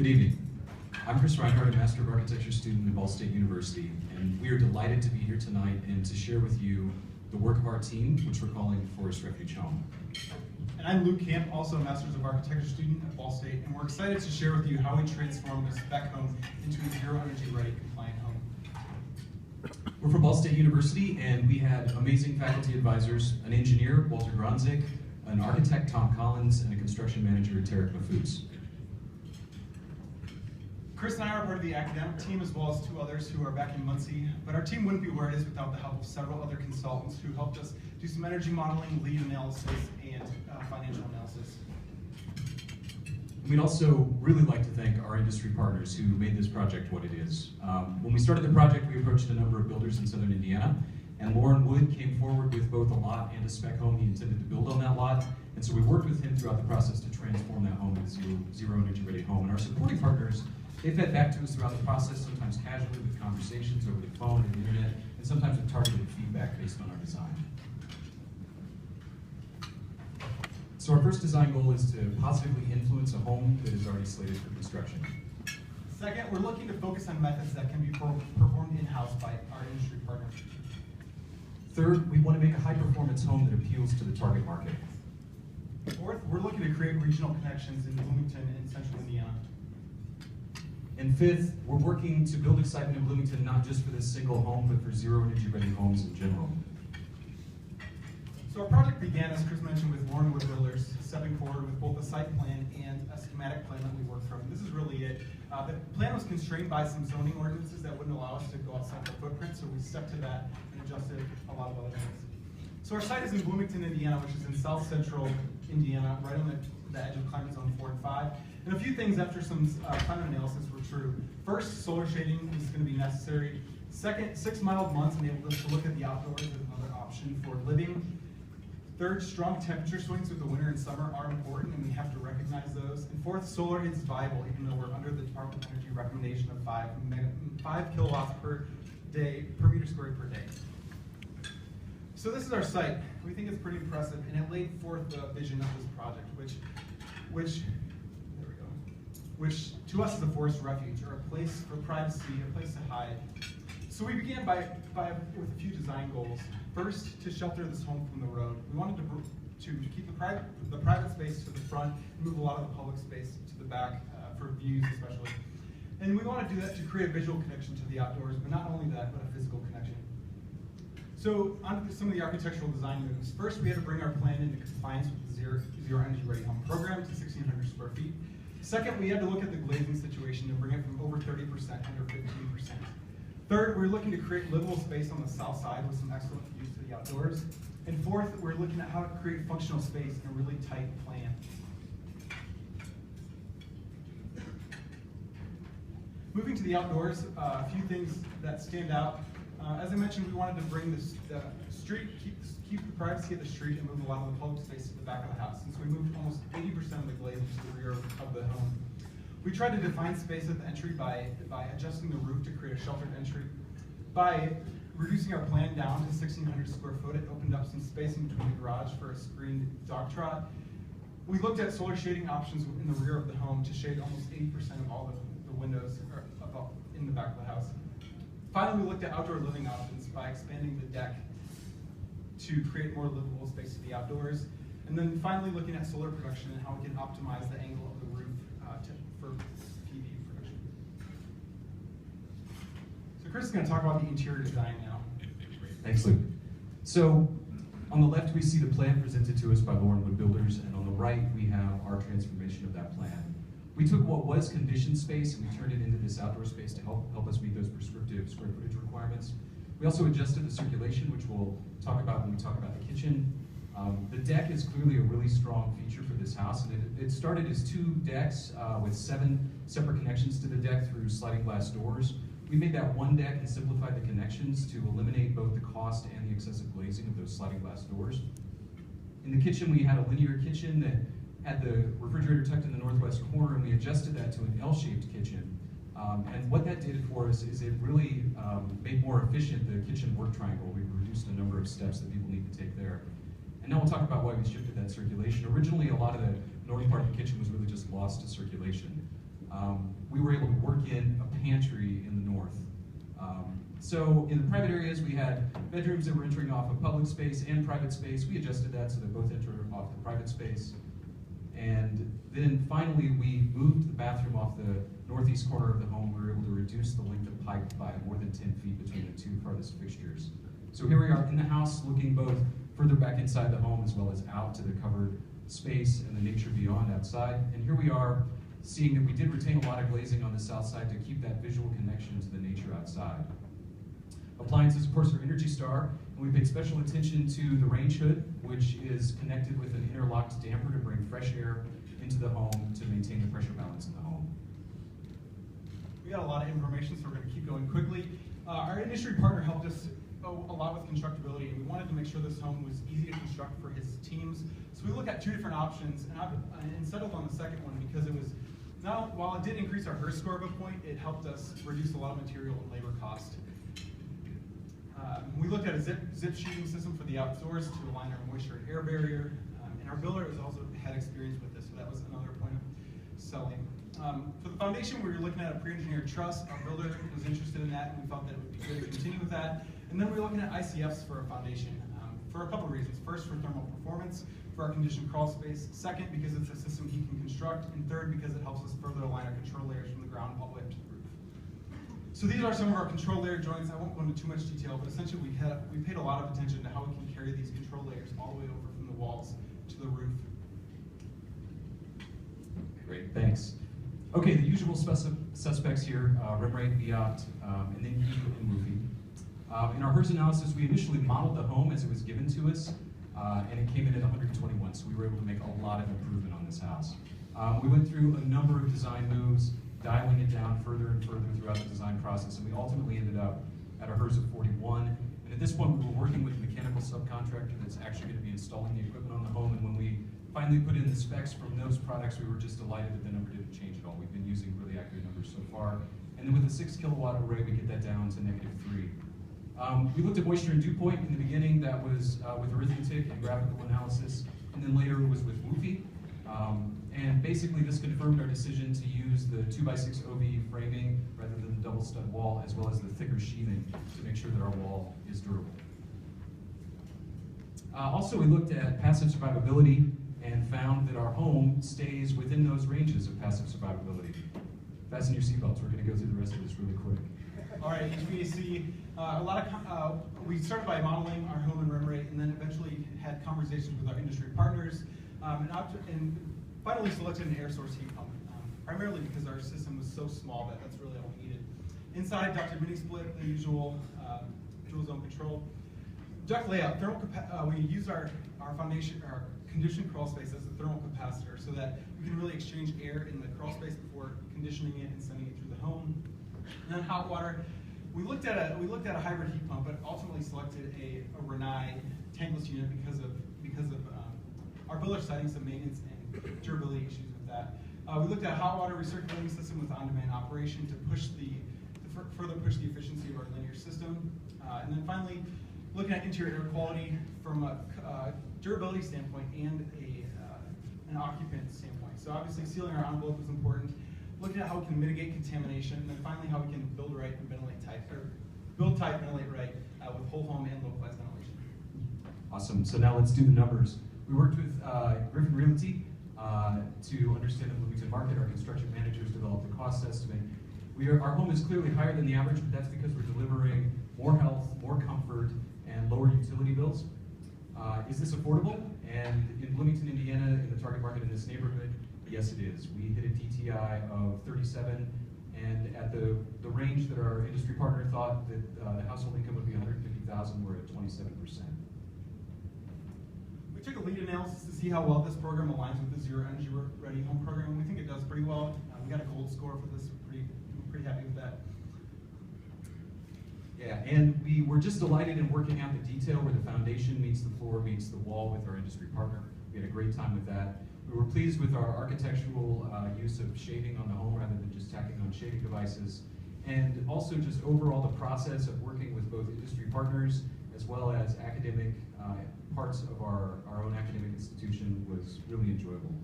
Good evening. I'm Chris Reinhardt, a Master of Architecture student at Ball State University, and we are delighted to be here tonight and to share with you the work of our team, which we're calling Forest Refuge Home. And I'm Luke Camp, also a Master's of Architecture student at Ball State, and we're excited to share with you how we transformed a spec home into a zero energy ready compliant home. We're from Ball State University, and we had amazing faculty advisors, an engineer, Walter Gronzik, an architect, Tom Collins, and a construction manager, Tarek Mahfouz. Chris and I are part of the academic team as well as two others who are back in Muncie, but our team wouldn't be where it is without the help of several other consultants who helped us do some energy modeling, lead analysis, and financial analysis. We'd also really like to thank our industry partners who made this project what it is. When we started the project, we approached a number of builders in southern Indiana, and Lauren Wood came forward with both a lot and a spec home he intended to build on that lot. And so we worked with him throughout the process to transform that home into a zero energy ready home. And our supporting partners, they've fed back to us throughout the process, sometimes casually with conversations over the phone and the internet, and sometimes with targeted feedback based on our design. So our first design goal is to positively influence a home that is already slated for construction. Second, we're looking to focus on methods that can be performed in-house by our industry partners. Third, we want to make a high-performance home that appeals to the target market. Fourth, we're looking to create regional connections in Bloomington and central Indiana. And fifth, we're working to build excitement in Bloomington not just for this single home, but for zero energy ready homes in general. So our project began, as Chris mentioned, with Lauren Wood Builders stepping forward with both a site plan and a schematic plan that we worked from. This is really it. The plan was constrained by some zoning ordinances that wouldn't allow us to go outside the footprint, so we stuck to that and adjusted a lot of other things. So our site is in Bloomington, Indiana, which is in south central Indiana, right on the edge of climate zone 4 and 5. And a few things after some climate analysis were true. First, solar shading is going to be necessary. Second, 6 mild months enabled us to look at the outdoors as another option for living. Third, strong temperature swings with the winter and summer are important, and we have to recognize those. And fourth, solar is viable, even though we're under the Department of Energy recommendation of 5 kilowatts per meter squared per day. So this is our site. We think it's pretty impressive, and it laid forth the vision of this project, which to us is a forest refuge, or a place for privacy, a place to hide. So we began with a few design goals. First, to shelter this home from the road. We wanted to keep the private space to the front and move a lot of the public space to the back for views especially. And we want to do that to create a visual connection to the outdoors, but not only that, but a physical connection. So on to some of the architectural design moves. First, we had to bring our plan into compliance with the Zero Energy Ready Home program to 1,600 square feet. Second, we had to look at the glazing situation and bring it from over 30% under 15%. Third, we're looking to create livable space on the south side with some excellent views to the outdoors. And fourth, we're looking at how to create functional space in a really tight plan. Moving to the outdoors, a few things that stand out. As I mentioned, we wanted to bring the street, keep the privacy of the street and move a lot of the public space to the back of the house. And so we moved almost 80% of the glazing to the rear of the home. We tried to define space at the entry by adjusting the roof to create a sheltered entry. By reducing our plan down to 1,600 square foot, it opened up some space in between the garage for a screened dog trot. We looked at solar shading options in the rear of the home to shade almost 80% of all the windows in the back of the house. Finally, we looked at outdoor living options by expanding the deck to create more livable space to the outdoors. And then finally, looking at solar production and how we can optimize the angle of the roof for PV production. So Chris is going to talk about the interior design now. Thanks, Luke. So on the left, we see the plan presented to us by Lauren Wood Builders, and on the right, we have our transformation of that plan. We took what was conditioned space and we turned it into this outdoor space to help us meet those prescriptive square footage requirements. We also adjusted the circulation, which we'll talk about when we talk about the kitchen. The deck is clearly a really strong feature for this house, and it started as 2 decks with 7 separate connections to the deck through sliding glass doors. We made that 1 deck and simplified the connections to eliminate both the cost and the excessive glazing of those sliding glass doors. In the kitchen, we had a linear kitchen that had the refrigerator tucked in the northwest corner, and we adjusted that to an L-shaped kitchen. And what that did for us is it really made more efficient the kitchen work triangle. We reduced the number of steps that people need to take there. And now we'll talk about why we shifted that circulation. Originally, a lot of the north part of the kitchen was really just lost to circulation. we were able to work in a pantry in the north. So in the private areas, we had bedrooms that were entering off of public space and private space. We adjusted that so they both enter off the private space. And then finally, we moved the bathroom off the northeast corner of the home. We were able to reduce the length of pipe by more than 10 feet between the two farthest fixtures. So here we are in the house, looking both further back inside the home as well as out to the covered space and the nature beyond outside. And here we are seeing that we did retain a lot of glazing on the south side to keep that visual connection to the nature outside. Appliances, of course, are Energy Star, and we paid special attention to the range hood, which is connected with an interlocked damper to bring fresh air into the home to maintain the pressure balance in the home. We got a lot of information, so we're going to keep going quickly. Our industry partner helped us a lot with constructability, and we wanted to make sure this home was easy to construct for his teams. So we looked at two different options, and settled on the second one because it was, while it did increase our HERS score of a point, it helped us reduce a lot of material and labor cost. We looked at a zip sheeting system for the outdoors to align our moisture and air barrier, and our builder has also had experience with this, so that was another point of selling. For the foundation, we were looking at a pre-engineered truss. Our builder was interested in that, and we felt that it would be good to continue with that. And then we were looking at ICFs for a foundation for a couple of reasons. First, for thermal performance, for our conditioned crawl space. Second, because it's a system he can construct. And third, because it helps us further align our control layers from the ground all the way up to the roof. So these are some of our control layer joints. I won't go into too much detail, but essentially we paid a lot of attention to how we can carry these control layers all the way over from the walls to the roof. Great, thanks. Okay, the usual suspects here, rim rate, VIOT, and then heat and roofing. In our HERS analysis, we initially modeled the home as it was given to us, and it came in at 121, so we were able to make a lot of improvement on this house. We went through a number of design moves, dialing it down further and further throughout the design process, and we ultimately ended up at a HERS of 41. And at this point, we were working with a mechanical subcontractor that's actually going to be installing the equipment on the home, and when we finally put in the specs from those products, we were just delighted that the number didn't change at all. We've been using really accurate numbers so far. And then with a 6 kilowatt array, we get that down to -3. We looked at moisture and dew point in the beginning. That was with arithmetic and graphical analysis, and then later it was with WUFI. And basically this confirmed our decision to use the 2x6 OV framing rather than the double stud wall, as well as the thicker sheathing to make sure that our wall is durable. Also, we looked at passive survivability and found that our home stays within those ranges of passive survivability. Fasten your seatbelts, we're going to go through the rest of this really quick. All right, HVAC, we started by modeling our home and rim rate, and then eventually had conversations with our industry partners, and finally selected an air source heat pump, primarily because our system was so small that that's really all we needed. Inside, ducted mini split, the usual dual zone control. Duct layout, we use our foundation, our conditioned crawl space as a thermal capacitor so that we can really exchange air in the crawl space before conditioning it and sending it through the home. And then hot water, we looked at a hybrid heat pump, but ultimately selected a Renai tankless unit because of our builder citing some maintenance and durability issues with that. We looked at a hot water recirculating system with on-demand operation to further push the efficiency of our linear system. And then finally, looking at interior air quality from a durability standpoint and an occupant standpoint. So obviously sealing our envelope is important. Looking at how we can mitigate contamination, and then finally how we can build right and ventilate tight, or build tight, ventilate right with whole home and localized ventilation. Awesome. So now let's do the numbers. We worked with Griffin Realty to understand the Bloomington market. Our construction managers developed a cost estimate. Our home is clearly higher than the average, but that's because we're delivering more health, more comfort, and lower utility bills. Is this affordable? And in Bloomington, Indiana, in the target market in this neighborhood, yes, it is. We hit a DTI of 37, and at the range that our industry partner thought that the household income would be $150,000, we're at 27%. We took a lead analysis to see how well this program aligns with the Zero Energy Ready Home program, and we think it does pretty well. We got a gold score for this. We're pretty happy with that. Yeah, and we were just delighted in working out the detail where the foundation meets the floor, meets the wall with our industry partner. We had a great time with that. We were pleased with our architectural use of shading on the home rather than just tacking on shading devices. And also just overall the process of working with both industry partners as well as academic parts of our own academic institution was really enjoyable.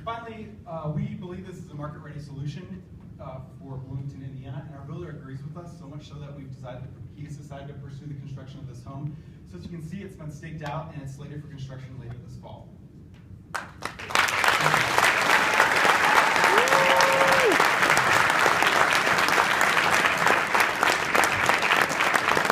Finally, we believe this is a market-ready solution for Bloomington, Indiana, and our builder agrees with us, so much so that he has decided to pursue the construction of this home. So as you can see, it's been staked out and it's slated for construction later this fall.